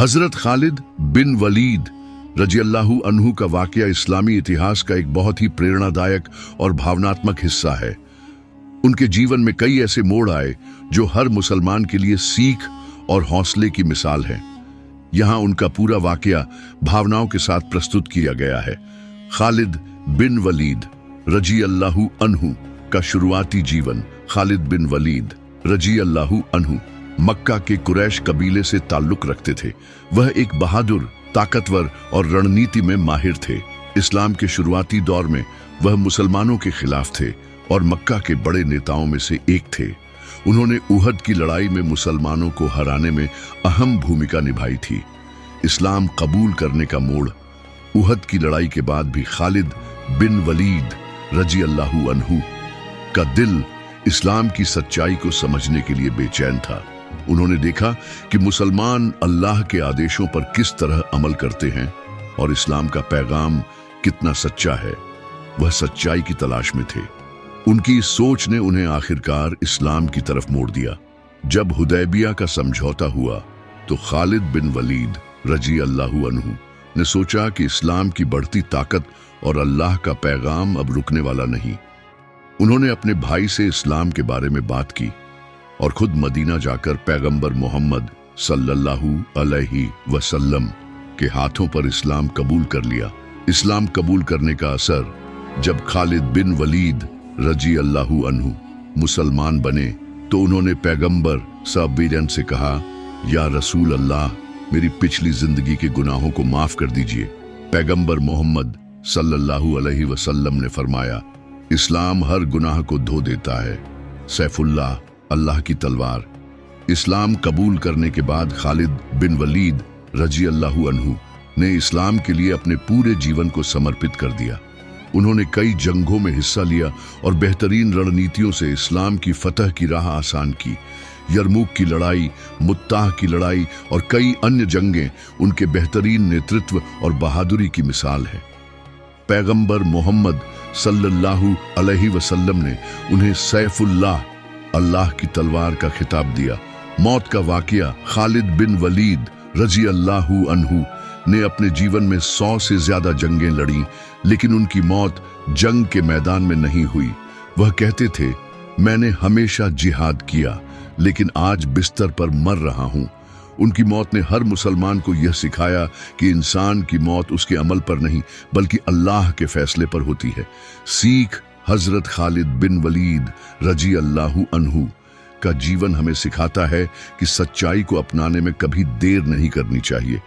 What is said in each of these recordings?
हजरत खालिद बिन वलीद रजी अल्लाहु अन्हु का वाकया इस्लामी इतिहास का एक बहुत ही प्रेरणादायक और भावनात्मक हिस्सा है। उनके जीवन में कई ऐसे मोड़ आए जो हर मुसलमान के लिए सीख और हौसले की मिसाल है। यहाँ उनका पूरा वाकया भावनाओं के साथ प्रस्तुत किया गया है। खालिद बिन वलीद रजी अल्लाहु अन्हु का शुरुआती जीवन। खालिद बिन वलीद रजी अल्लाहु अन्हु मक्का के कुरैश कबीले से ताल्लुक रखते थे। वह एक बहादुर, ताकतवर और रणनीति में माहिर थे। इस्लाम के शुरुआती दौर में वह मुसलमानों के खिलाफ थे और मक्का के बड़े नेताओं में से एक थे। उन्होंने उहद की लड़ाई में मुसलमानों को हराने में अहम भूमिका निभाई थी। इस्लाम कबूल करने का मोड़। उहद की लड़ाई के बाद भी खालिद बिन वलीद रजी अल्लाहु अन्हु का दिल इस्लाम की सच्चाई को समझने के लिए बेचैन था। उन्होंने देखा कि मुसलमान अल्लाह के आदेशों पर किस तरह अमल करते हैं और इस्लाम का पैगाम कितना सच्चा है। वह सच्चाई की तलाश में थे। उनकी इस सोच ने उन्हें आखिरकार इस्लाम की तरफ मोड़ दिया। जब हुदैबिया का समझौता हुआ तो खालिद बिन वलीद रजी अल्लाहु अन्हु ने सोचा कि इस्लाम की बढ़ती ताकत और अल्लाह का पैगाम अब रुकने वाला नहीं। उन्होंने अपने भाई से इस्लाम के बारे में बात की और खुद मदीना जाकर पैगंबर मोहम्मद सल्लल्लाहु अलैहि वसल्लम के हाथों पर इस्लाम कबूल कर लिया। इस्लाम कबूल करने का असर, जब खालिद बिन वलीद रजी अल्लाहु अन्हु मुसलमान बने तो उन्होंने पैगंबर सल्लल्लाहु से कहा, या रसूल अल्लाह, मेरी पिछली जिंदगी के गुनाहों को माफ कर दीजिए। पैगंबर मोहम्मद सल्लल्लाहु अलैहि वसल्लम ने फरमाया, इस्लाम हर गुनाह को धो देता है। सैफुल्लाह, अल्लाह की तलवार। इस्लाम कबूल करने के बाद खालिद बिन वलीद रजी अल्लाहु अन्हु ने इस्लाम के लिए अपने पूरे जीवन को समर्पित कर दिया। उन्होंने कई जंगों में हिस्सा लिया और बेहतरीन रणनीतियों से इस्लाम की फतह की राह आसान की। यरमुक की लड़ाई, मुत्ताह की लड़ाई और कई अन्य जंगें उनके बेहतरीन नेतृत्व और बहादुरी की मिसाल है। पैगंबर मोहम्मद सल्लल्लाहु अलैहि वसल्लम ने उन्हें सैफुल्लाह, अल्लाह की तलवार का खिताब दिया। मौत का वाकया। खालिद बिन वलीद रजी अल्लाहु अन्हु ने अपने जीवन में 100 से ज्यादा जंगें लड़ी, लेकिन उनकी मौत जंग के मैदान में नहीं हुई। वह कहते थे, मैंने हमेशा जिहाद किया, लेकिन आज बिस्तर पर मर रहा हूं। उनकी मौत ने हर मुसलमान को यह सिखाया कि इंसान की मौत उसके अमल पर नहीं बल्कि अल्लाह के फैसले पर होती है। सीख। हजरत खालिद बिन वलीद रजी अल्लाहु अन्हु का जीवन हमें सिखाता है कि सच्चाई को अपनाने में कभी देर नहीं करनी चाहिए।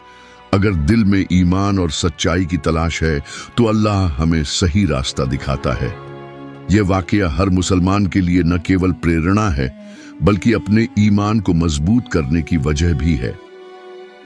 अगर दिल में ईमान और सच्चाई की तलाश है तो अल्लाह हमें सही रास्ता दिखाता है। यह वाकया हर मुसलमान के लिए न केवल प्रेरणा है बल्कि अपने ईमान को मजबूत करने की वजह भी है।